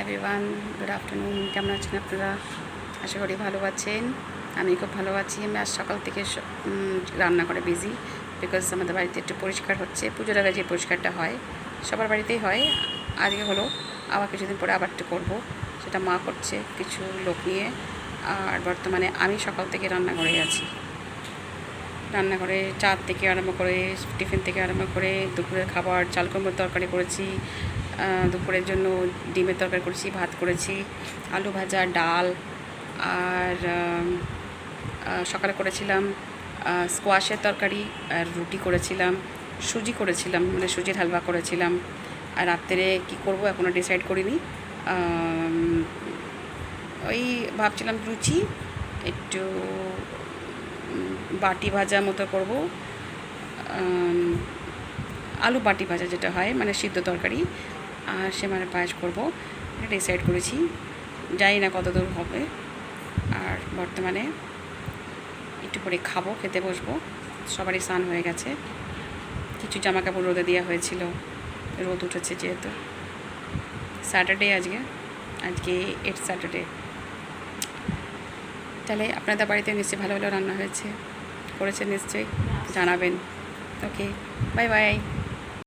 Everyone, good afternoon. কেমন আছেন আপনারা? আশা করি ভালো আছেন। আমি খুব ভালো আছি। আমি আজ সকাল থেকে রান্না করে বিজি, বিকজ আমাদের বাড়িতে একটু পরিষ্কার হচ্ছে। পুজোর আগে যে পরিষ্কারটা হয় সবার বাড়িতেই হয়, আজকে হলো, আবার কিছুদিন পরে আবার একটু করবো। সেটা মা করছে কিছু লোক নিয়ে। আর বর্তমানে আমি সকাল থেকে রান্নাঘরে আছি। রান্নাঘরে চা থেকে আরম্ভ করে, টিফিন থেকে আরম্ভ করে, দুপুরের খাবার চাল কুমড়োর তরকারি করেছি, দুপুরের জন্য ডিমের তরকারি করেছি, ভাত করেছি, আলু ভাজা, ডাল, আর সকালে করেছিলাম স্কোয়াশের তরকারি, আর রুটি করেছিলাম, সুজি করেছিলাম, মানে সুজির হালুয়া করেছিলাম। আর রাত্রে কী করবো এখনও ডিসাইড করিনি। ওই ভাবছিলাম লুচি, একটু বাটি ভাজা মতো করব, আলু বাটি ভাজা যেটা হয়, মানে সিদ্ধ তরকারি, আর সেমানে পায়েস করবো, এটা ডিসাইড করেছি। জানি না কত দূর হবে। আর বর্তমানে একটু পরে খাবো, খেতে বসবো। সবারই স্নান হয়ে গেছে, কিছু জামা কাপড় রোদে দেওয়া হয়েছিল, রোদ উঠেছে যেহেতু। স্যাটারডে আজকে 8 স্যাটারডে। তাহলে আপনাদের বাড়িতে নিশ্চয়ই ভালো ভালো রান্না হয়েছে, করেছেন নিশ্চয়ই, জানাবেন। ওকে, বাই বাই।